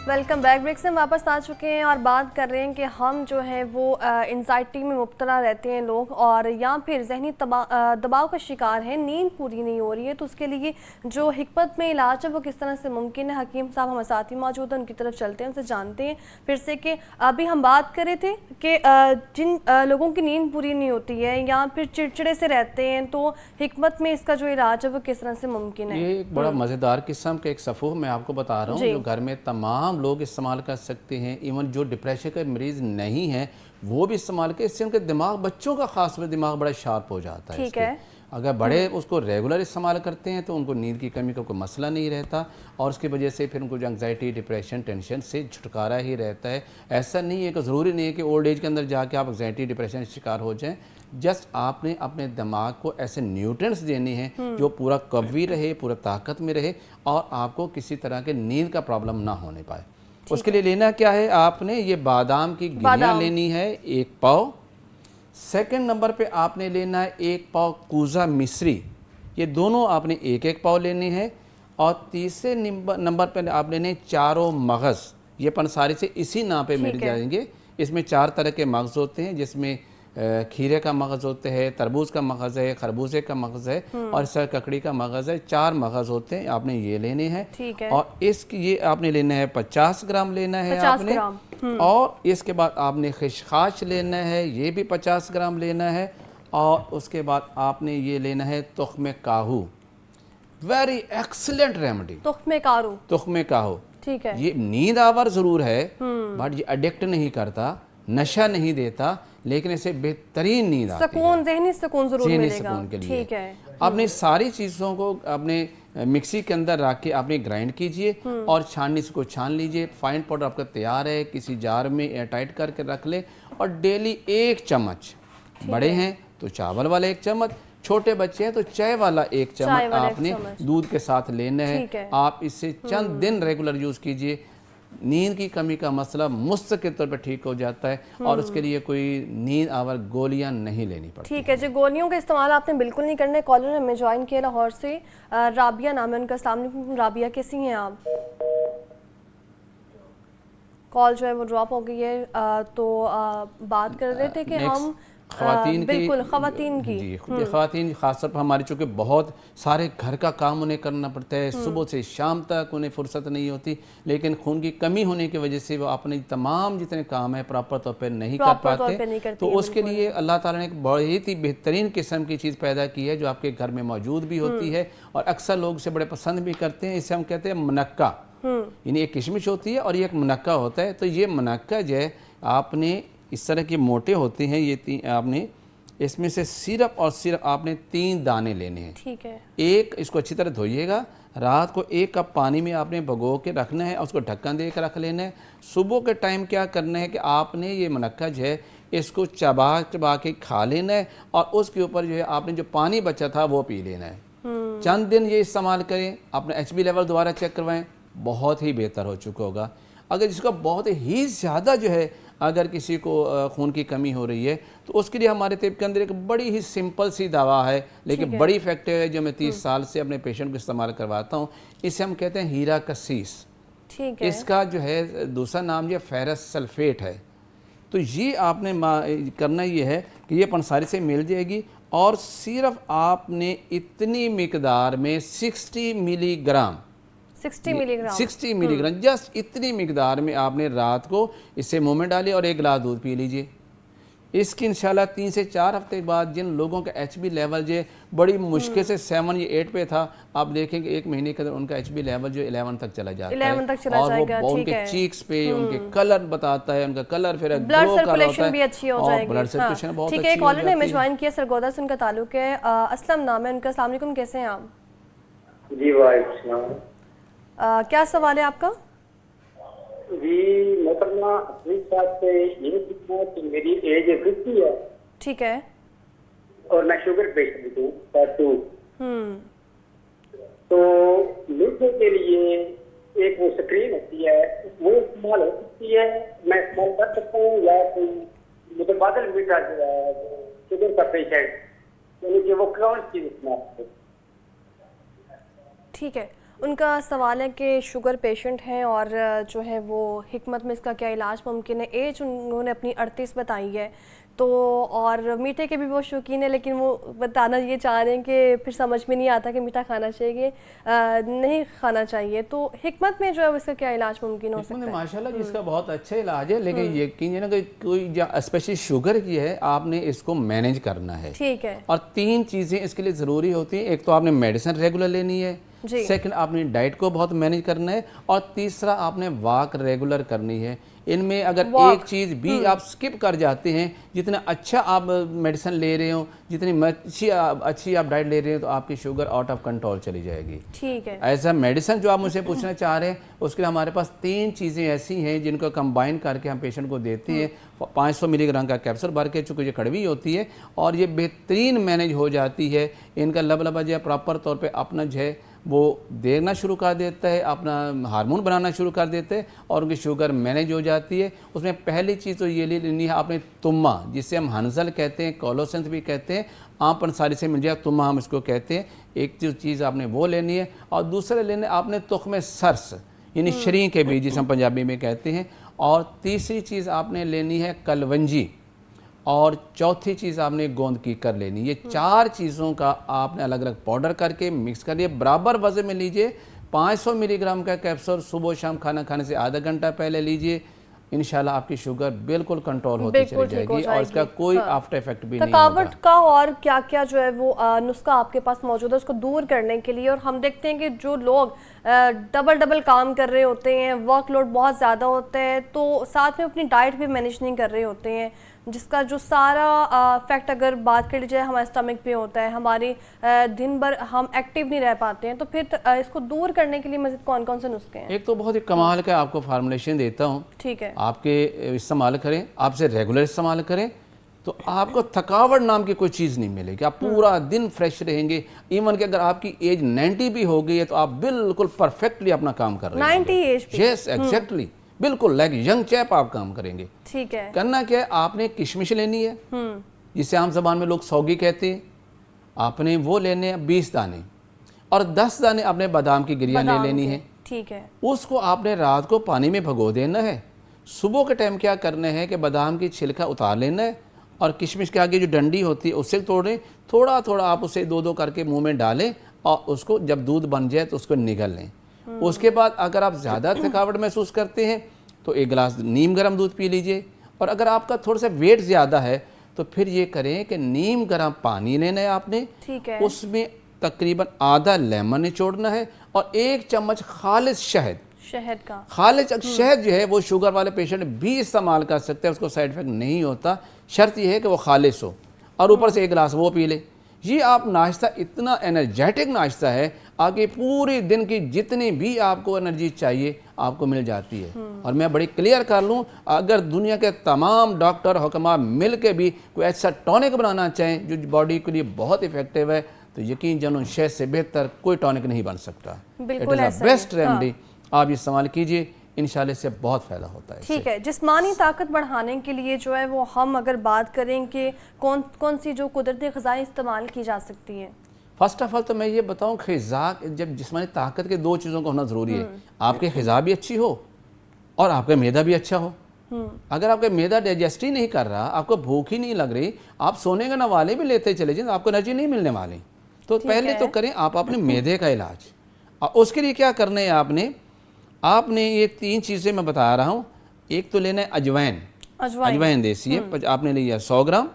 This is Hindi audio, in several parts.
Welcome back. ब्रेक से हम वापस आ चुके हैं और बात कर रहे हैं कि हम जो है वो एंजाइटी में मुब्तला रहते हैं लोग, और या फिर जहनी दबाव का शिकार हैं, नींद पूरी नहीं हो रही है, तो उसके लिए जो हिकमत में इलाज है वो किस तरह से मुमकिन है। हकीम साहब हमारे साथ ही मौजूद हैं, उनकी तरफ चलते हैं, उनसे जानते हैं फिर से कि अभी हम बात कर रहे थे कि जिन लोगों की नींद पूरी नहीं होती है या फिर चिड़चिड़े से रहते हैं, तो हिकमत में इसका जो इलाज है वो किस तरह से मुमकिन है। ये एक बड़ा मज़ेदार किस्म का एक सफ़ूह मैं आपको बता रहा हूँ जो घर में तमाम लोग इस्तेमाल कर सकते हैं। इवन जो डिप्रेशन के मरीज़ नहीं हैं वो भी इस्तेमाल कर, इससे उनके दिमाग, बच्चों का खास में दिमाग बड़ा शार्प हो जाता है। ठीक है। अगर बड़े उसको रेगुलर इस्तेमाल करते हैं तो उनको नींद की कमी का कोई मसला नहीं रहता, और उसकी वजह से फिर उनको जो एंग्जाइटी, डिप्रेशन, टेंशन से छुटकारा ही रहता है। ऐसा नहीं है कि ज़रूरी नहीं है कि ओल्ड एज के अंदर जाके आप एंग्जाइटी, डिप्रेशन शिकार हो जाएं। जस्ट आपने अपने दिमाग को ऐसे न्यूट्रिएंट्स देने हैं जो पूरा कवी रहे, पूरा ताकत में रहे, और आपको किसी तरह के नींद का प्रॉब्लम ना होने पाए। उसके लिए लेना क्या है, आपने ये बादाम की गिरियाँ लेनी है 1 पाव। सेकंड नंबर पे आपने लेना है 1 पाव कूजा मिश्री, ये दोनों आपने 1-1 पाव लेने हैं। और तीसरे नंबर पे आप लेने 4 मगज़, ये पंसारी से इसी नाम पे मिल जाएंगे। इसमें 4 तरह के मगज़ होते हैं, जिसमें खीरे का मगज़ होते हैं, तरबूज का मगज़ है, खरबूजे का मगज़ है, और सर ककड़ी का मगज़ है। 4 मगज़ होते हैं, आपने ये लेने हैं। और इसकी ये आपने लेना है 50 ग्राम लेना है आपने। और इसके बाद आपने खिशखाश लेना है, ये भी 50 ग्राम लेना है। और उसके बाद आपने ये लेना है तुख्मे काहू, वेरी एक्सीलेंट रेमेडी। तुख्मे काहू, ठीक है। ये नींद आवर ज़रूर है बट ये अडिक्ट नहीं करता, नशा नहीं देता, लेकिन इसे बेहतरीन नींद आती है, ज़हनी सुकून ज़रूर मिलेगा। सुकून के लिए। ठीक है। आपने सारी चीज़ों को अपने मिक्सी के अंदर रख के आपने ग्राइंड कीजिए और छाननी से को छान लीजिए। फाइन पाउडर आपका तैयार है, किसी जार में एयर टाइट करके रख ले। और डेली 1 चम्मच, बड़े हैं तो चावल वाला 1 चम्मच, छोटे बच्चे हैं तो चाय वाला 1 चम्मच आपने दूध के साथ लेना है। आप इससे चंद दिन रेगुलर यूज़ कीजिए, नींद की कमी का मसला मुस्तकिल तौर पर ठीक हो जाता है, और उसके लिए कोई नींद आवर गोलियां नहीं लेनी पड़ती। ठीक है जी, गोलियों का इस्तेमाल आपने बिल्कुल नहीं करना है। कॉलर ने हमें ज्वाइन किया लाहौर से, राबिया नाम है उनका। अस्सलाम वालेकुम राबिया, कैसी हैं आप? कॉल जो है वो ड्रॉप हो गई है। तो बात कर रहे थे कि हम ख़वातीन की जी, ख़वातीन खासतौर पर हमारी, चूँकि बहुत सारे घर का काम उन्हें करना पड़ता है, सुबह से शाम तक उन्हें फुर्सत नहीं होती, लेकिन खून की कमी होने की वजह से वो अपने तमाम जितने काम है प्रॉपर तौर पर नहीं कर पाते। तो उसके लिए अल्लाह ताला ने एक बहुत ही बेहतरीन किस्म की चीज़ पैदा की है जो आपके घर में मौजूद भी होती है और अक्सर लोग इसे बड़े पसंद भी करते हैं। इसे हम कहते हैं मुनक्का। यानी एक किशमिश होती है और ये एक मुनक्का होता है। तो ये मुनक्का जो है आपने इस तरह के मोटे होते हैं, ये आपने इसमें से सिर्फ और सिर्फ आपने 3 दाने लेने हैं। ठीक है। एक, इसको अच्छी तरह धोइएगा, रात को 1 कप पानी में आपने भिगो के रखना है और उसको ढक्कन दे कर रख लेना है। सुबह के टाइम क्या करना है कि आपने ये मुनक्का जो है इसको चबा चबा के खा लेना है, और उसके ऊपर जो है आपने जो पानी बचा था वो पी लेना है। चंद दिन ये इस्तेमाल करें, अपना HB लेवल दोबारा चेक करवाएं, बहुत ही बेहतर हो चुका होगा। अगर जिसका बहुत ही ज़्यादा जो है अगर किसी को खून की कमी हो रही है तो उसके लिए हमारे तिब के अंदर एक बड़ी ही सिंपल सी दवा है, लेकिन बड़ी इफेक्टिव है, जो मैं 30 साल से अपने पेशेंट को इस्तेमाल करवाता हूँ। इसे हम कहते हैं हीरा कसीस। ठीक है। इसका जो है दूसरा नाम ये फेरस सल्फेट है। तो ये आपने करना ये है कि ये पंसारी से मिल जाएगी, और सिर्फ आपने इतनी मिकदार में 60 मिलीग्राम 60 मिलीग्राम जस्ट इतनी मिकदार में आपने रात को इससे मुंह में डालिए और 1 गिलास दूध पी लीजिए। इसकी इंशाल्लाह 3 से 4 हफ्ते बाद जिन लोगों का HB लेवल जो बड़ी मुश्किल से 7 या 8 पे था, आप देखेंगे 1 महीने के अंदर उनका HB लेवल जो 11 तक चला जाता है, और वो उनके चीक्स पे उनके कलर बताता है, उनका कलर फिर ब्लड सर्कुलेशन भी अच्छी हो जाएगी। ब्लड सर्कुलेशन बहुत ठीक है। कॉलर ने हमें ज्वाइन किया, सरगोदा से उनका ताल्लुक है। असलम नाम है उनका। अस्सलाम वालेकुम, कैसे हैं आप? जी वालेकुम। क्या सवाल है आपका? जी मोहतरमा, अपनी बात से ये पूछना कि मेरी एज 50 है। ठीक है। और मैं शुगर पेशेंट हूँ, टाइप 2। तो मीठे के लिए एक वो स्क्रीन होती है, वो इस्तेमाल हो सकती है, मैं इस्तेमाल कर सकता हूँ, या कोई मुतबादल मीठा जो है शुगर का पेशेंट, यानी कि वो कौन चीज इस्तेमाल करे? ठीक है। उनका सवाल है कि शुगर पेशेंट हैं और जो है वो हिकमत में इसका क्या इलाज मुमकिन है। एज उन्होंने अपनी 38 बताई है, तो और मीठे के भी वो शौकीन है, लेकिन वो बताना ये चाह रहे हैं कि फिर समझ में नहीं आता कि मीठा खाना चाहिए नहीं खाना चाहिए। तो हिकमत में जो है इसका क्या इलाज मुमकिन हो सकता है? माशाल्लाह जिसका बहुत अच्छा इलाज है, लेकिन यकीन ना कि कोई स्पेशली शुगर की है, आपने इसको मैनेज करना है। ठीक है। और 3 चीज़ें इसके लिए ज़रूरी होती हैं। एक तो आपने मेडिसिन रेगुलर लेनी है, सेकंड आपने डाइट को बहुत मैनेज करना है, और तीसरा आपने वॉक रेगुलर करनी है। इनमें अगर एक चीज़ भी आप स्किप कर जाते हैं, जितना अच्छा आप मेडिसिन ले रहे हो, जितनी अच्छी आप डाइट ले रहे हो, तो आपकी शुगर आउट ऑफ कंट्रोल चली जाएगी। ठीक है। ऐसा मेडिसिन जो आप मुझसे पूछना चाह रहे हैं, उसके लिए हमारे पास 3 चीज़ें ऐसी हैं जिनको कंबाइन करके हम पेशेंट को देते हैं। 500 मिलीग्राम का कैप्सूल भर के, चूँकि ये कड़वी होती है और ये बेहतरीन मैनेज हो जाती है। इनका लबलबा जो है प्रॉपर तौर पर अपना जो है वो देना शुरू कर देता है, अपना हार्मोन बनाना शुरू कर देते हैं और उनकी शुगर मैनेज हो जाती है। उसमें पहली चीज़ तो ये लेनी है आपने तुम्मा, जिसे हम हंजल कहते हैं, कोलोसेंस भी कहते हैं, आम पंसारी से मिल जाए तुम्मा हम इसको कहते हैं। एक चीज़ आपने वो लेनी है, और दूसरे लेने आपने तुख्म सरस यानी शरीं के बीज जिसे हम पंजाबी में कहते हैं, और तीसरी चीज़ आपने लेनी है कलवंजी, और चौथी चीज़ आपने गोंद की कर लेनी। ये 4 चीज़ों का आपने अलग अलग पाउडर करके मिक्स कर लिए, बराबर वजन में लीजिए। 500 मिलीग्राम का कैप्सूल सुबह शाम खाना खाने से आधा घंटा पहले लीजिए। इंशाल्लाह आपकी शुगर बिल्कुल कंट्रोल होती चली जाएगी और इसका कोई आफ्टर इफेक्ट भी नहीं होगा। थकावट का और क्या क्या जो है वो नुस्खा आपके पास मौजूद है उसको दूर करने के लिए? और हम देखते हैं कि जो लोग डबल काम कर रहे होते हैं, वर्कलोड बहुत ज़्यादा होता है, तो साथ में अपनी डाइट भी मैनेज नहीं कर रहे होते हैं, जिसका जो सारा फैक्ट अगर बात कर ली जाए हमारे स्टमक पे होता है, हमारी दिन भर हम एक्टिव नहीं रह पाते हैं। तो फिर इसको दूर करने के लिए मज़ीद कौन कौन से नुस्खे हैं? एक तो बहुत ही कमाल का आपको फार्मुलेशन देता हूँ, ठीक है, आपके इस्तेमाल करें, आपसे रेगुलर इस्तेमाल करें तो आपको थकावट नाम की कोई चीज़ नहीं मिलेगी। आप पूरा दिन फ्रेश रहेंगे। इवन कि अगर आपकी एज 90 भी हो गई है तो आप बिल्कुल परफेक्टली अपना काम कर रहे हैं। 90 एज? यस एग्जैक्टली, बिल्कुल लाइक यंग चैप आप काम करेंगे। ठीक है। करना क्या है, आपने किशमिश लेनी है, जिसे आम जबान में लोग सौगी कहते हैं। आपने वो लेने हैं 20 दाने, और 10 दाने आपने बादाम की गिरियाँ ले लेनी है। ठीक है। उसको आपने रात को पानी में भगो देना है। सुबह के टाइम क्या करना है कि बादाम की छिलका उतार लेना है, और किशमिश के आगे जो डंडी होती है उससे तोड़ें, थोड़ा थोड़ा आप उसे 2-2 करके मुंह में डालें, और उसको जब दूध बन जाए तो उसको निगल लें। उसके बाद अगर आप ज़्यादा थकावट महसूस करते हैं तो 1 गिलास नीम गर्म दूध पी लीजिए। और अगर आपका थोड़ा सा वेट ज़्यादा है तो फिर ये करें कि नीम गर्म पानी लेना है आपने, ठीक है, उसमें तकरीबन आधा लेमन निचोड़ना है, और 1 चम्मच खालिस शहद का। खालिस शहद जो है वो शुगर वाले पेशेंट भी इस्तेमाल कर सकते हैं, उसको साइड इफेक्ट नहीं होता, शर्त यह है कि वो खालिस हो, और ऊपर से 1 गिलास वो पी ले। ये आप नाश्ता इतना एनर्जेटिक नाश्ता है, आगे पूरे दिन की जितनी भी आपको एनर्जी चाहिए आपको मिल जाती है। और मैं बड़ी क्लियर कर लूँ, अगर दुनिया के तमाम डॉक्टर हुक्मा मिल के भी कोई ऐसा टॉनिक बनाना चाहें जो बॉडी के लिए बहुत इफेक्टिव है, तो यकीन जानो शहद से बेहतर कोई टॉनिक नहीं बन सकता। बिल्कुल ऐसा बेस्ट रेमेडी, आप ये इस्तेमाल कीजिए, इंशाल्लाह से बहुत फ़ायदा होता है। ठीक है। जिस्मानी ताकत बढ़ाने के लिए जो है वो हम अगर बात करें कि कौन कौन सी जो कुदरती ग़िज़ाएं इस्तेमाल की जा सकती हैं? फर्स्ट ऑफ ऑल तो मैं ये बताऊं, ग़िज़ा जब जिस्मानी ताकत के 2 चीज़ों का होना ज़रूरी है। आपके ग़िज़ा भी अच्छी हो और आपका मैदा भी अच्छा हो। अगर आपका मैदा डाइजेस्ट ही नहीं कर रहा, आपको भूख ही नहीं लग रही, आप सोने का नवाले भी लेते चले जाए, आपको एनर्जी नहीं मिलने वाली। तो पहले तो करें आप अपने मैदे का इलाज। और उसके लिए क्या करना है, आपने ये 3 चीज़ें मैं बता रहा हूँ। एक तो लेना है अजवाइन देसी है, आपने लिया 100 ग्राम।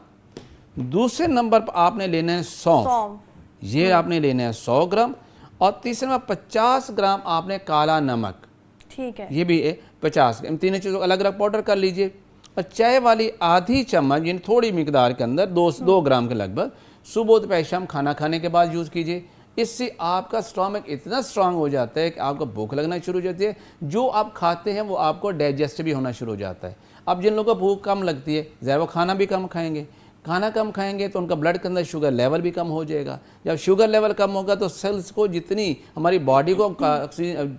दूसरे नंबर पर आपने लेना है सौंफ, ये आपने लेना है 100 ग्राम। और तीसरे नंबर 50 ग्राम आपने काला नमक, ठीक है, ये भी 50 ग्राम। तीनों चीज़ों को अलग अलग पाउडर कर लीजिए। और चाय वाली आधी चम्मच यानी थोड़ी मिकदार के अंदर 2 ग्राम के लगभग सुबह दोपहर शाम खाना खाने के बाद यूज़ कीजिए। इससे आपका स्टमक इतना स्ट्रांग हो जाता है कि आपको भूख लगना शुरू हो जाती है। जो आप खाते हैं वो आपको डाइजेस्ट भी होना शुरू हो जाता है। अब जिन लोगों को भूख कम लगती है, ज़्यादा वो खाना भी कम खाएंगे। खाना कम खाएंगे तो उनका ब्लड के अंदर शुगर लेवल भी कम हो जाएगा। जब शुगर लेवल कम होगा तो सेल्स को जितनी हमारी बॉडी को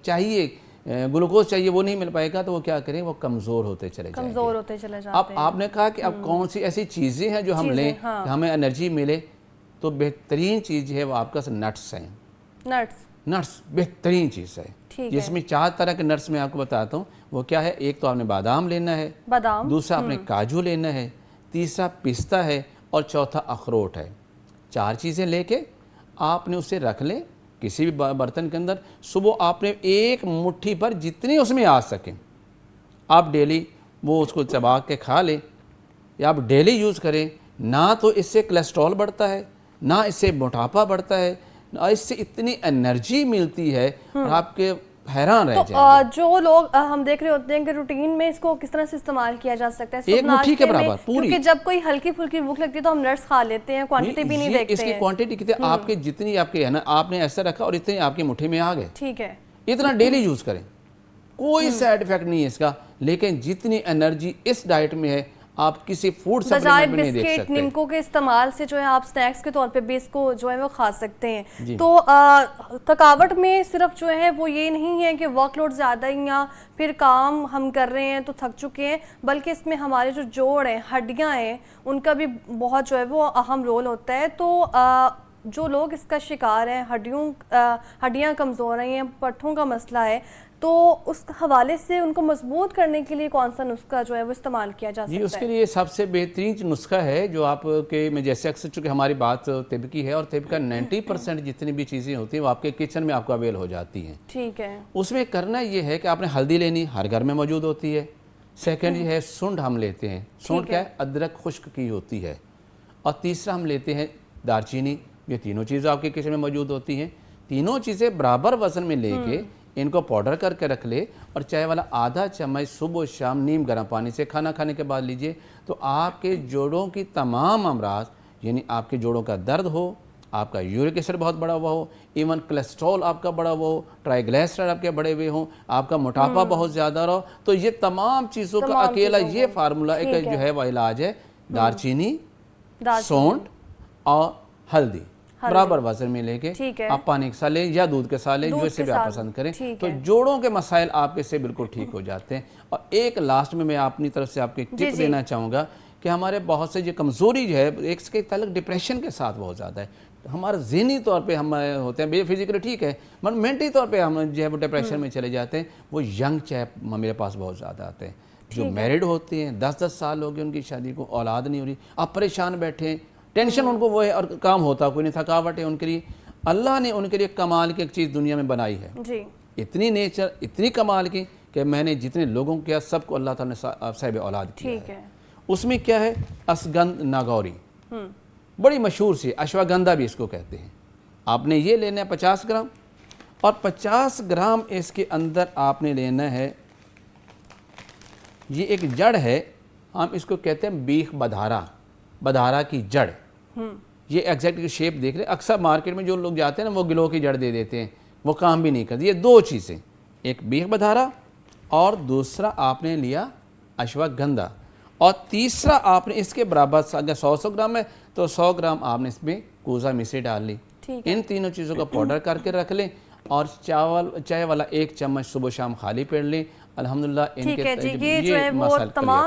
चाहिए, ग्लूकोज चाहिए, वो नहीं मिल पाएगा, तो वो क्या करें, वो कमज़ोर होते चले जाते। अब आपने कहा कि अब कौन सी ऐसी चीज़ें हैं जो हम लें कि हमें एनर्जी मिले, तो बेहतरीन चीज़ है वो आपका नट्स हैं। नट्स बेहतरीन चीज़ है, ठीक है। जिसमें 4 तरह के नट्स मैं आपको बताता हूँ। वो क्या है, एक तो आपने बादाम लेना है, बादाम, दूसरा आपने काजू लेना है, तीसरा पिस्ता है और चौथा अखरोट है। 4 चीज़ें लेके आपने उसे रख लें किसी भी बर्तन के अंदर। सुबह आपने एक मुट्ठी पर जितनी उसमें आ सकें आप डेली वो उसको चबा के खा लें या आप डेली यूज़ करें। ना तो इससे कोलेस्ट्रॉल बढ़ता है, ना इससे मोटापा बढ़ता है, ना इससे इतनी एनर्जी मिलती है और आपके हैरान रह तो जाएंगे। जो लोग हम देख रहे होते हैं कि रूटीन में इसको किस तरह से इस्तेमाल किया जा सकता है, एक मुट्ठी के बराबर पूरी। क्योंकि जब कोई हल्की फुल्की भूख लगती है तो हम नट्स खा लेते हैं, क्वांटिटी भी नहीं देखते इसकी हैं। क्वांटिटी कितनी आपके जितनी आपके है ना, आपने ऐसा रखा और इतनी आपकी मुट्ठी में आ गए, ठीक है। इतना डेली यूज़ करें, कोई साइड इफेक्ट नहीं है इसका। लेकिन जितनी एनर्जी इस डाइट में है आप किसी फूड बजाय सप्लीमेंट में नहीं देख बिस्किट सकते। निम्को के इस्तेमाल से जो है आप स्नैक्स के तौर पे भी इसको जो है वो खा सकते हैं। जी। तो थकावट में सिर्फ जो है वो ये नहीं है कि वर्कलोड ज़्यादा ही या फिर काम हम कर रहे हैं तो थक चुके हैं, बल्कि इसमें हमारे जो जोड़ हैं, हड्डियां हैं, उनका भी बहुत जो है वो अहम रोल होता है। तो जो लोग इसका शिकार हैं, हड्डियां कमज़ोर हैं, पट्ठों का मसला है, तो उस हवाले से उनको मजबूत करने के लिए कौन सा नुस्खा जो है वो इस्तेमाल किया जा सकता जी, है? उसके लिए सबसे बेहतरीन नुस्खा है जो आपके, मैं जैसे अक्सर, चूँकि हमारी बात तिब की है और तिब का 90% जितनी भी चीज़ें होती हैं वो आपके किचन में आपको अवेल हो जाती हैं। ठीक है। उसमें करना ये है कि आपने हल्दी लेनी, हर घर में मौजूद होती है। सेकंड ये है सूंड हम लेते हैं। सूंड क्या है, अदरक खुश्क की होती है। और तीसरा हम लेते हैं दालचीनी। ये तीनों चीज़ें आपके किचन में मौजूद होती हैं। तीनों चीज़ें बराबर वजन में लेके इनको पाउडर करके रख ले और चाय वाला आधा चम्मच सुबह शाम नीम गर्म पानी से खाना खाने के बाद लीजिए, तो आपके जोड़ों की तमाम अमराज, यानी आपके जोड़ों का दर्द हो, आपका यूरिक एसिड बहुत बढ़ा हुआ हो, इवन कोलेस्ट्रॉल आपका बढ़ा हुआ हो, ट्राइग्लिसराइड आपके बढ़े हुए हों, आपका मोटापा बहुत ज़्यादा रहो, तो ये तमाम चीज़ों का अकेला ये फार्मूला एक जो है वो इलाज है। दालचीनी, सौंठ और हल्दी बराबर वजन में लेके आप पानी के साथ लें या दूध के साथ लें, जो से भी आप पसंद करें, तो जोड़ों के मसाइल आपके से बिल्कुल ठीक हो जाते हैं। और एक लास्ट में मैं अपनी तरफ से आपकी टिप देना चाहूँगा कि हमारे बहुत से जो कमज़ोरी जो है, एक इसके ताल्लुक डिप्रेशन के साथ बहुत ज़्यादा है। हमारा ज़हनी तौर पे हम होते हैं, फिजिकली ठीक है, मगर मेंटली तौर पे हम जो है वो डिप्रेशन में चले जाते हैं। वो यंग चैप मेरे पास बहुत ज़्यादा आते हैं जो मैरिड होते हैं, 10-10 साल हो गए उनकी शादी को, औलाद नहीं हो रही, अब परेशान बैठे हैं, टेंशन उनको वो है और काम होता कोई नहीं, थकावट है उनके लिए। अल्लाह ने उनके लिए कमाल की एक चीज़ दुनिया में बनाई है जी। इतनी नेचर, इतनी कमाल की कि मैंने जितने लोगों को किया सबको अल्लाह ताला ने साहिब औलाद किया है। उसमें क्या है, असगंध नागौरी, बड़ी मशहूर सी अश्वगंधा भी इसको कहते हैं। आपने ये लेना है 50 ग्राम, और 50 ग्राम इसके अंदर आपने लेना है, ये एक जड़ है, हम इसको कहते हैं बीख बधारा, बधारा की जड़। ये एग्जैक्ट शेप देख रहे हैं, अक्सर मार्केट में जो लोग जाते हैं ना वो गिलों की जड़ दे देते हैं, वो काम भी नहीं करती। ये 2 चीज़ें, एक बीख बधारा और दूसरा आपने लिया अश्वगंधा, और तीसरा आपने इसके बराबर, अगर 100 ग्राम है तो 100 ग्राम आपने इसमें कूजा मिश्री डाल ली। इन तीनों चीज़ों का पाउडर करके रख लें और चाय वाला 1 चम्मच सुबह शाम खाली पेट लें। अल्हम्दुलिल्लाह इनके ये जो है वो तमाम